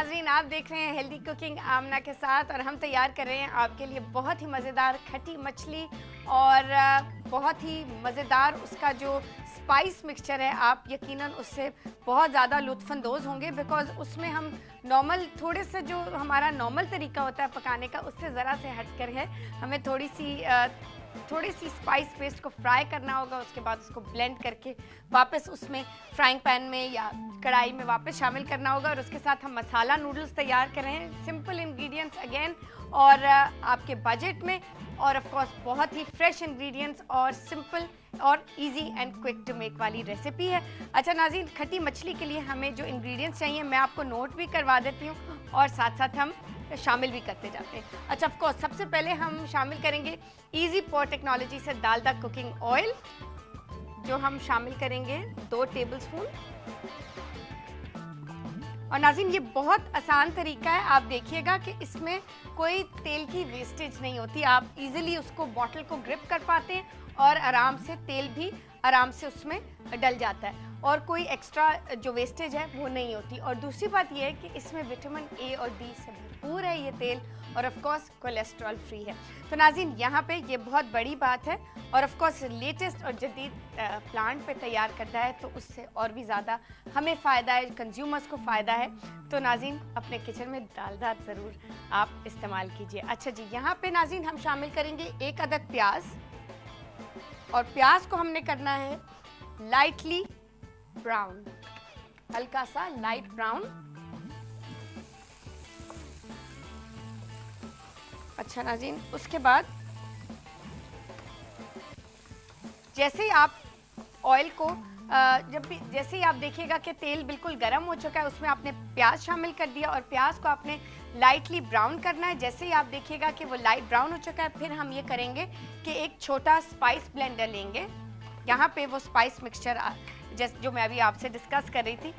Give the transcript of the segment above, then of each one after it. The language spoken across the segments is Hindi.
नाज़रीन, आप देख रहे हैं हेल्दी कुकिंग आमना के साथ और हम तैयार कर रहे हैं आपके लिए बहुत ही मज़ेदार खट्टी मछली और बहुत ही मज़ेदार उसका जो स्पाइस मिक्सचर है। आप यकीनन उससे बहुत ज़्यादा लुत्फ़अंदोज़ होंगे बिकॉज़ उसमें हम नॉर्मल थोड़े से जो हमारा नॉर्मल तरीका होता है पकाने का उससे ज़रा से हटकर है हमें थोड़ी सी स्पाइस पेस्ट को फ्राई करना होगा। उसके बाद उसको ब्लेंड करके वापस उसमें फ्राइंग पैन में या कढ़ाई में वापस शामिल करना होगा और उसके साथ हम मसाला नूडल्स तैयार कर रहे हैं। सिंपल इंग्रेडिएंट्स अगेन और आपके बजट में और ऑफ कोर्स बहुत ही फ्रेश इंग्रेडिएंट्स और सिंपल और easy and quick to make वाली रेसिपी है। अच्छा नाज़रीन, खट्टी मछली के लिए हमें जो इंग्रेडिएंट्स चाहिए मैं आपको नोट भी करवा देती हूँ और साथ साथ हम शामिल भी करते जाते हैं। अच्छा ऑफ कोर्स सबसे पहले हम शामिल करेंगे इजी पॉट टेक्नोलॉजी से डालडा कुकिंग ऑयल, जो हम शामिल करेंगे 2 टेबलस्पून। और नाज़रीन ये बहुत आसान तरीका है, आप देखिएगा कि इसमें कोई तेल की वेस्टेज नहीं होती। आप इजीली उसको बॉटल को ग्रिप कर पाते हैं और आराम से तेल भी आराम से उसमें डल जाता है और कोई एक्स्ट्रा जो वेस्टेज है वो नहीं होती। और दूसरी बात ये है कि इसमें विटामिन ए और डी से भरपूर है ये तेल और ऑफ कोर्स कोलेस्ट्रॉल फ्री है। तो नाज़रीन यहाँ पे ये बहुत बड़ी बात है और ऑफ कोर्स लेटेस्ट और जदीद प्लांट पे तैयार करता है तो उससे और भी ज़्यादा हमें फ़ायदा है, कंज्यूमर्स को फ़ायदा है। तो नाज़रीन अपने किचन में डालडा ज़रूर आप इस्तेमाल कीजिए। अच्छा जी, यहाँ पे नाज़रीन हम शामिल करेंगे 1 अदद प्याज और प्याज को हमने करना है लाइटली ब्राउन, हल्का सा लाइट ब्राउन। अच्छा नाज़रीन, उसके बाद जैसे ही आप ऑयल को जैसे ही आप देखिएगा कि तेल बिल्कुल गर्म हो चुका है उसमें आपने प्याज शामिल कर दिया और प्याज को आपने लाइटली ब्राउन करना है। जैसे ही आप देखिएगा कि वो लाइट ब्राउन हो चुका है फिर हम ये करेंगे कि एक छोटा स्पाइस ब्लेंडर लेंगे। यहाँ पे वो स्पाइस मिक्सचर जैसे जो मैं अभी आपसे डिस्कस कर रही थी,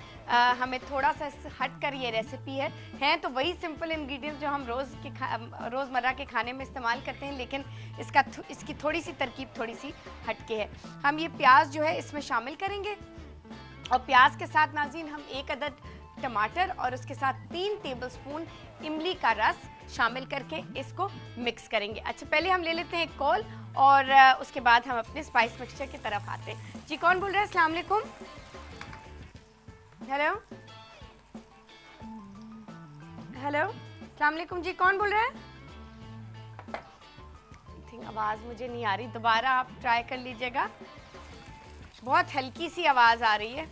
हमें थोड़ा सा हट कर ये रेसिपी है तो वही सिंपल इंग्रेडिएंट्स जो हम रोज़मर्रा के खाने में इस्तेमाल करते हैं, लेकिन इसकी थोड़ी सी तरकीब थोड़ी सी हटके है। हम ये प्याज जो है इसमें शामिल करेंगे और प्याज के साथ नाज़रीन हम 1 अदद टमाटर और उसके साथ 3 टेबलस्पून इमली का रस शामिल करके इसको मिक्स करेंगे। अच्छा पहले हम ले लेते हैं एक कॉल और उसके बाद हम अपने स्पाइस मिक्सचर की तरफ आते हैं। जी कौन बोल रहा है? अस्सलाम वालेकुम। हेलो हेलो, अस्सलाम वालेकुम जी, कौन बोल रहा है? थिंक आवाज़ मुझे नहीं आ रही, दोबारा आप ट्राई कर लीजिएगा, बहुत हल्की सी आवाज़ आ रही है।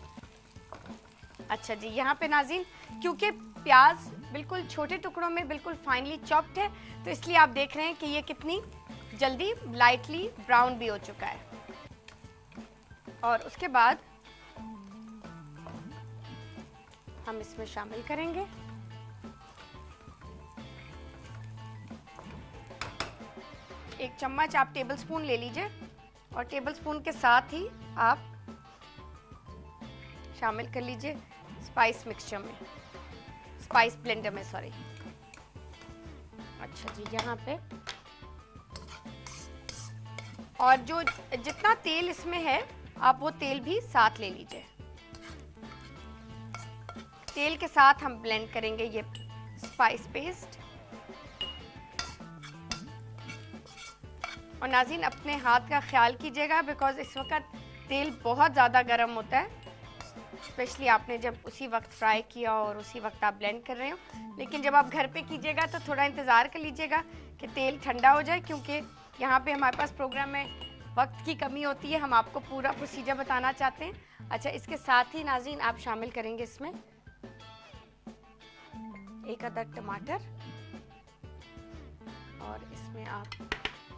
अच्छा जी, यहाँ पे नाज़रीन क्योंकि प्याज बिल्कुल छोटे टुकड़ों में बिल्कुल फाइनली चॉप्ड है तो इसलिए आप देख रहे हैं कि ये कितनी जल्दी लाइटली ब्राउन भी हो चुका है। और उसके बाद हम इसमें शामिल करेंगे एक चम्मच, आप टेबलस्पून ले लीजिए और टेबलस्पून के साथ ही आप शामिल कर लीजिए स्पाइस मिक्सचर में, स्पाइस ब्लेंडर में, सॉरी। अच्छा जी, यहाँ पे और जो जितना तेल इसमें है आप वो तेल भी साथ ले लीजिए। तेल के साथ हम ब्लेंड करेंगे ये स्पाइस पेस्ट। और नाज़रीन अपने हाथ का ख्याल कीजिएगा बिकॉज इस वक्त तेल बहुत ज़्यादा गर्म होता है, स्पेशली आपने जब उसी वक्त फ्राई किया और उसी वक्त आप ब्लेंड कर रहे हो। लेकिन जब आप घर पे कीजिएगा तो थोड़ा इंतज़ार कर लीजिएगा कि तेल ठंडा हो जाए, क्योंकि यहाँ पे हमारे पास प्रोग्राम में वक्त की कमी होती है, हम आपको पूरा प्रोसीजर बताना चाहते हैं। अच्छा, इसके साथ ही नाज़रीन आप शामिल करेंगे इसमें 1 अदद टमाटर और इसमें आप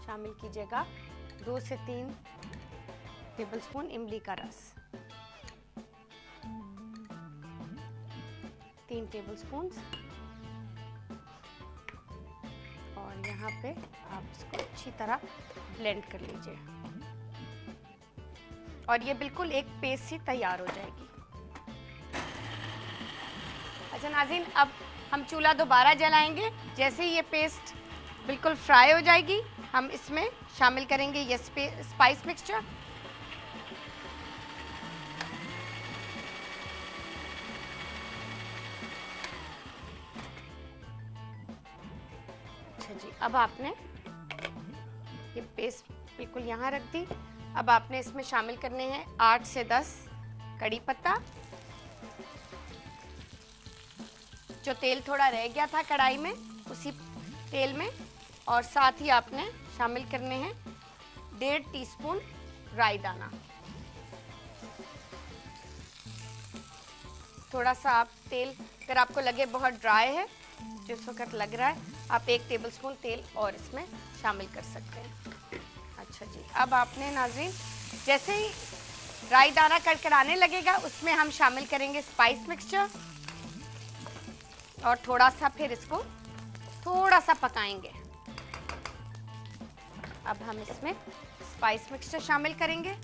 शामिल कीजिएगा 2 से 3 टेबलस्पून इमली का रस, 3 टेबलस्पून। और यहाँ पे आप इसको अच्छी तरह ब्लेंड कर लीजिए और ये बिल्कुल एक पेस्ट सी तैयार हो जाएगी। अच्छा नाज़रीन, अब हम चूल्हा दोबारा जलाएंगे। जैसे ही ये पेस्ट बिल्कुल फ्राई हो जाएगी हम इसमें शामिल करेंगे ये स्पाइस मिक्सचर। अब आपने ये पेस्ट बिल्कुल यहाँ रख दी। अब आपने इसमें शामिल करने हैं 8 से 10 कड़ी पत्ता। जो तेल थोड़ा रह गया था कढ़ाई में, उसी तेल में, और साथ ही आपने शामिल करने हैं 1.5 टीस्पून राई दाना। थोड़ा सा आप तेल, अगर आपको लगे बहुत ड्राई है, जिस वक्त लग रहा है, आप 1 टेबलस्पून तेल और इसमें शामिल कर सकते हैं। अच्छा जी, अब आपने नाज़रीन जैसे ही राई दाना कड़कड़ाने लगेगा, उसमें हम शामिल करेंगे स्पाइस मिक्सचर और थोड़ा सा फिर इसको थोड़ा सा पकाएंगे। अब हम इसमें स्पाइस मिक्सचर शामिल करेंगे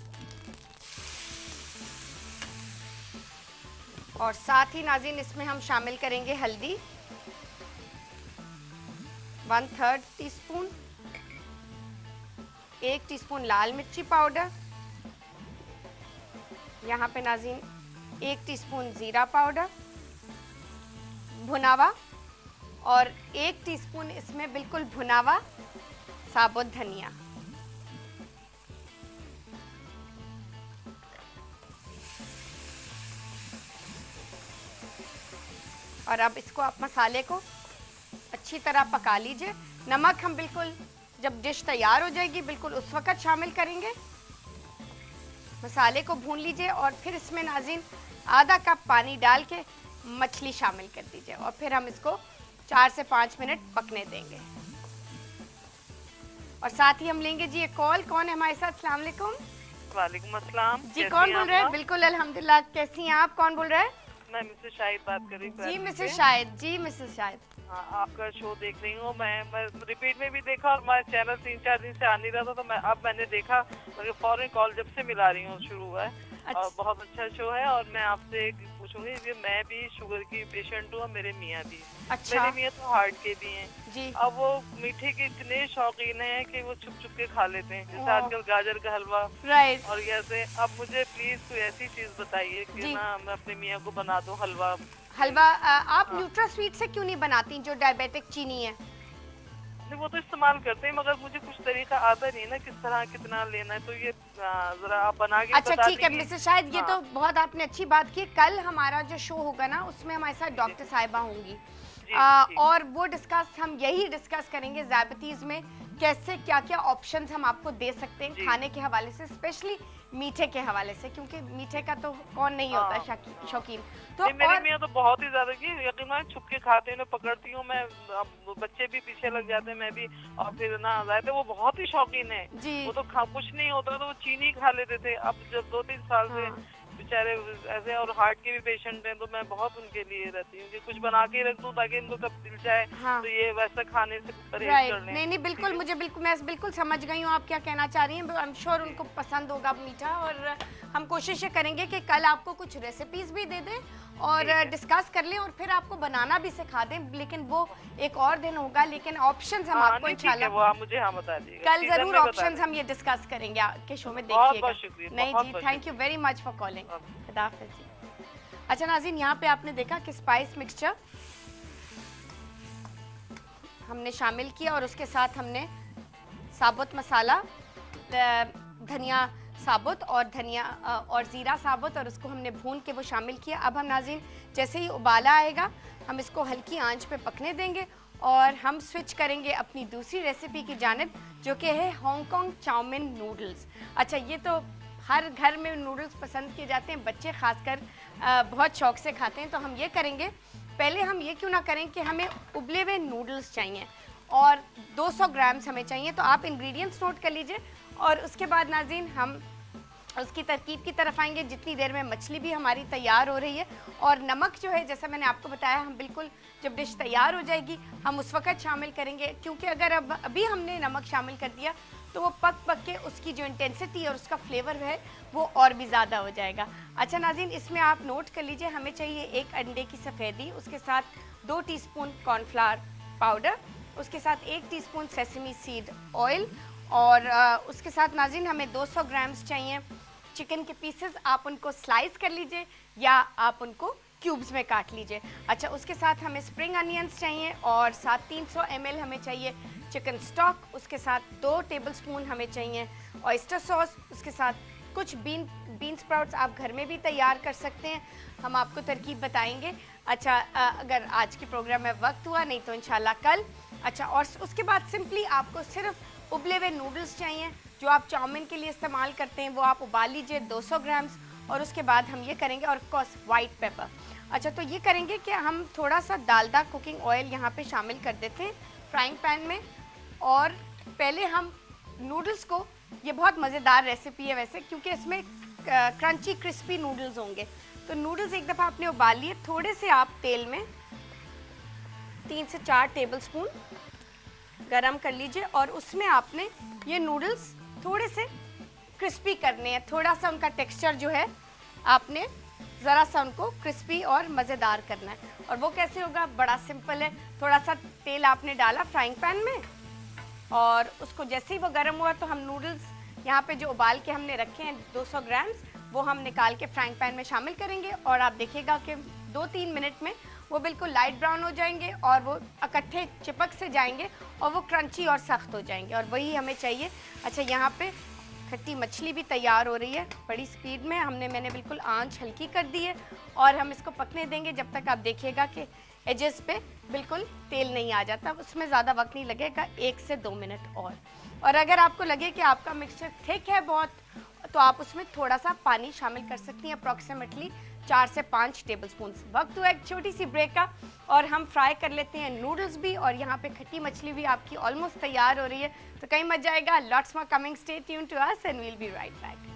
और साथ ही नाज़रीन इसमें हम शामिल करेंगे हल्दी 1/3 टीस्पून, 1 टीस्पून लाल मिर्ची पाउडर, यहाँ पे नाज़रीन 1 टीस्पून जीरा पाउडर भुनावा, और 1 टीस्पून इसमें बिल्कुल भुनावा साबुत धनिया। और अब इसको आप मसाले को अच्छी तरह पका लीजिए। नमक हम बिल्कुल जब डिश तैयार हो जाएगी बिल्कुल उस वक्त शामिल करेंगे। मसाले को भून लीजिए और फिर इसमें नाज़रीन आधा कप पानी डाल के मछली शामिल कर दीजिए और फिर हम इसको 4 से 5 मिनट पकने देंगे। और साथ ही हम लेंगे जी एक कॉल। कौन है हमारे साथ? अस्सलाम वालेकुम। वालेकुम अस्सलाम जी, कौन बोल रहे हैं? बिल्कुल अल्हम्दुलिल्लाह। कैसी हैं आप? कौन बोल रहे हैं? मैं मिसेस शाहिद बात कर रही हूँ। जी मिसेस शाहिद। जी मिसेस शाहिद, हाँ, आपका शो देख रही हूँ मैं रिपीट में भी देखा और मैं चैनल 3-4 दिन से आ नहीं रहा था, तो मैंने देखा, मुझे फौरन कॉल जब से मिला रही हूँ शुरू हुआ है। और बहुत अच्छा शो है। और मैं आपसे पूछूंगी कि मैं भी शुगर की पेशेंट हूँ और मेरे मियाँ भी। अच्छा। मेरे मियाँ तो हार्ट के भी हैं जी। अब वो मीठे के इतने शौकीन हैं कि वो छुप छुप के खा लेते हैं, जैसे आजकल गाजर का हलवा। राइट। और जैसे अब मुझे प्लीज कोई ऐसी चीज बताइए कि ना मैं अपने मियाँ को बना दूं हलवा। आप न्यूट्रा स्वीट से क्यों नहीं बनाती, जो डायबिटिक चीनी है? नहीं, वो तो इस्तेमाल करते हैं, मगर मुझे कुछ तरीका आता नहीं ना, किस तरह कितना लेना है, तो ये जरा आप बना के अच्छा ठीक है मिसेस शाहिद, ये तो बहुत आपने अच्छी बात की। कल हमारा जो शो होगा ना, उसमें हमारे साथ डॉक्टर साहिबा होंगी और वो हम यही डिस्कस करेंगे डायबिटीज में कैसे क्या क्या ऑप्शंस हम आपको दे सकते हैं खाने के हवाले से, स्पेशली मीठे के हवाले से, क्योंकि मीठे का तो कौन नहीं होता शौकीन। तो मेरे मियाँ तो बहुत ही ज्यादा की यकीन है, छुप के खाते हैं, पकड़ती हूँ मैं, बच्चे भी पीछे लग जाते हैं, मैं भी, और फिर ना जाते, वो बहुत ही शौकीन है। वो तो कुछ नहीं होता तो वो चीनी खा लेते थे, अब जब 2-3 साल से बेचारे ऐसे, और हार्ट के भी पेशेंट हैं, तो मैं बहुत उनके लिए रहती हूँ कि कुछ बना के रख दूं ताकि इनको कब दिल जाए तो ये वैसा खाने से परहेज कर लें। नहीं बिल्कुल, मैं बिल्कुल समझ गई हूँ आप क्या कहना चाह रही हैं। आई एम श्योर उनको पसंद होगा मीठा, और हम कोशिश करेंगे कि कल आपको कुछ रेसिपीज भी दे दें और डिस्कस कर लें और फिर आपको बनाना भी सिखा दें, लेकिन वो एक और दिन होगा। लेकिन ऑप्शंस हम आपको इंशाल्लाह वो आप मुझे बता दीजिएगा, कल जरूर ऑप्शंस हम ये डिस्कस करेंगे आपके शो में, देखिएगा। नहीं जी, thank you very much for calling. खुदा हाफिज़ जी। अच्छा नाज़रीन, यहाँ पे आपने देखा कि स्पाइस मिक्सचर हमने शामिल किया और उसके साथ हमने साबुत मसाला, धनिया साबुत और धनिया और ज़ीरा साबुत, और उसको हमने भून के वो शामिल किया। अब हम नाज़रीन जैसे ही उबाला आएगा हम इसको हल्की आंच पे पकने देंगे और हम स्विच करेंगे अपनी दूसरी रेसिपी की जानिब, जो कि है हांगकांग चाउमीन नूडल्स। अच्छा, ये तो हर घर में नूडल्स पसंद किए जाते हैं, बच्चे खासकर बहुत शौक से खाते हैं। तो हम ये करेंगे, पहले हम ये क्यों ना करें कि हमें उबले हुए नूडल्स चाहिए और 200 ग्राम्स हमें चाहिए। तो आप इंग्रेडिएंट्स नोट कर लीजिए और उसके बाद नाज़रीन हम उसकी तरकीब की तरफ आएंगे, जितनी देर में मछली भी हमारी तैयार हो रही है। और नमक जो है, जैसा मैंने आपको बताया, हम बिल्कुल जब डिश तैयार हो जाएगी हम उस वक्त शामिल करेंगे, क्योंकि अगर अभी हमने नमक शामिल कर दिया तो वो पक के उसकी जो इंटेंसिटी और उसका फ्लेवर है वो और भी ज़्यादा हो जाएगा। अच्छा नाज़रीन, इसमें आप नोट कर लीजिए, हमें चाहिए 1 अंडे की सफ़ेदी, उसके साथ 2 टीस्पून कॉर्नफ्लावर पाउडर, उसके साथ 1 टीस्पून सेसमी सीड ऑयल, और उसके साथ नाज़रीन हमें 200 ग्राम्स चाहिए चिकन के पीसेस। आप उनको स्लाइस कर लीजिए या आप उनको क्यूब्स में काट लीजिए। अच्छा, उसके साथ हमें स्प्रिंग अनियंस चाहिए और साथ 300 ml हमें चाहिए चिकन स्टॉक, उसके साथ 2 टेबलस्पून हमें चाहिए ऑयस्टर सॉस, उसके साथ कुछ बीन स्प्राउट्स आप घर में भी तैयार कर सकते हैं, हम आपको तरकीब बताएंगे। अच्छा, अगर आज के प्रोग्राम में वक्त हुआ, नहीं तो इंशाल्लाह कल। अच्छा, और उसके बाद सिंपली आपको सिर्फ उबले हुए नूडल्स चाहिए जो आप चाउमीन के लिए इस्तेमाल करते हैं, वो आप उबाल लीजिए 200 ग्राम्स। और उसके बाद हम ये करेंगे, और ऑफ कोर्स वाइट पेपर। अच्छा, तो ये करेंगे कि हम थोड़ा सा डालडा कुकिंग ऑयल यहाँ पे शामिल कर देते हैं फ्राइंग पैन में। और पहले हम नूडल्स को, ये बहुत मज़ेदार रेसिपी है वैसे, क्योंकि इसमें क्रंची क्रिस्पी नूडल्स होंगे। तो नूडल्स एक दफ़ा आपने उबाल लिए, थोड़े से आप तेल में 3 से 4 टेबलस्पून गरम कर लीजिए, और उसमें आपने ये नूडल्स थोड़े से क्रिस्पी करने हैं। थोड़ा सा उनका टेक्सचर जो है, आपने ज़रा सा उनको क्रिस्पी और मज़ेदार करना है। और वो कैसे होगा, बड़ा सिंपल है। थोड़ा सा तेल आपने डाला फ्राइंग पैन में, और उसको जैसे ही वो गर्म हुआ तो हम नूडल्स यहाँ पे जो उबाल के हमने रखे हैं 200 ग्राम्स, वो हम निकाल के फ्राइंग पैन में शामिल करेंगे। और आप देखिएगा कि 2-3 मिनट में वो बिल्कुल लाइट ब्राउन हो जाएंगे, और वो इकट्ठे चिपक से जाएंगे, और वो क्रंची और सख्त हो जाएंगे, और वही हमें चाहिए। अच्छा, यहाँ पे खट्टी मछली भी तैयार हो रही है बड़ी स्पीड में। मैंने बिल्कुल आंच हल्की कर दी है, और हम इसको पकने देंगे जब तक आप देखिएगा कि एजेस पे बिल्कुल तेल नहीं आ जाता। उसमें ज़्यादा वक्त नहीं लगेगा, 1 से 2 मिनट और अगर आपको लगे कि आपका मिक्सचर थिक है बहुत, तो आप उसमें थोड़ा सा पानी शामिल कर सकती हैं, अप्रॉक्सीमेटली 4 से 5 टेबलस्पून। वक्त हुआ एक छोटी सी ब्रेक का, और हम फ्राई कर लेते हैं नूडल्स भी, और यहाँ पे खट्टी मछली भी आपकी ऑलमोस्ट तैयार हो रही है। तो कहीं मत जाएगा, lots more coming, stay tuned to us and we'll be right back.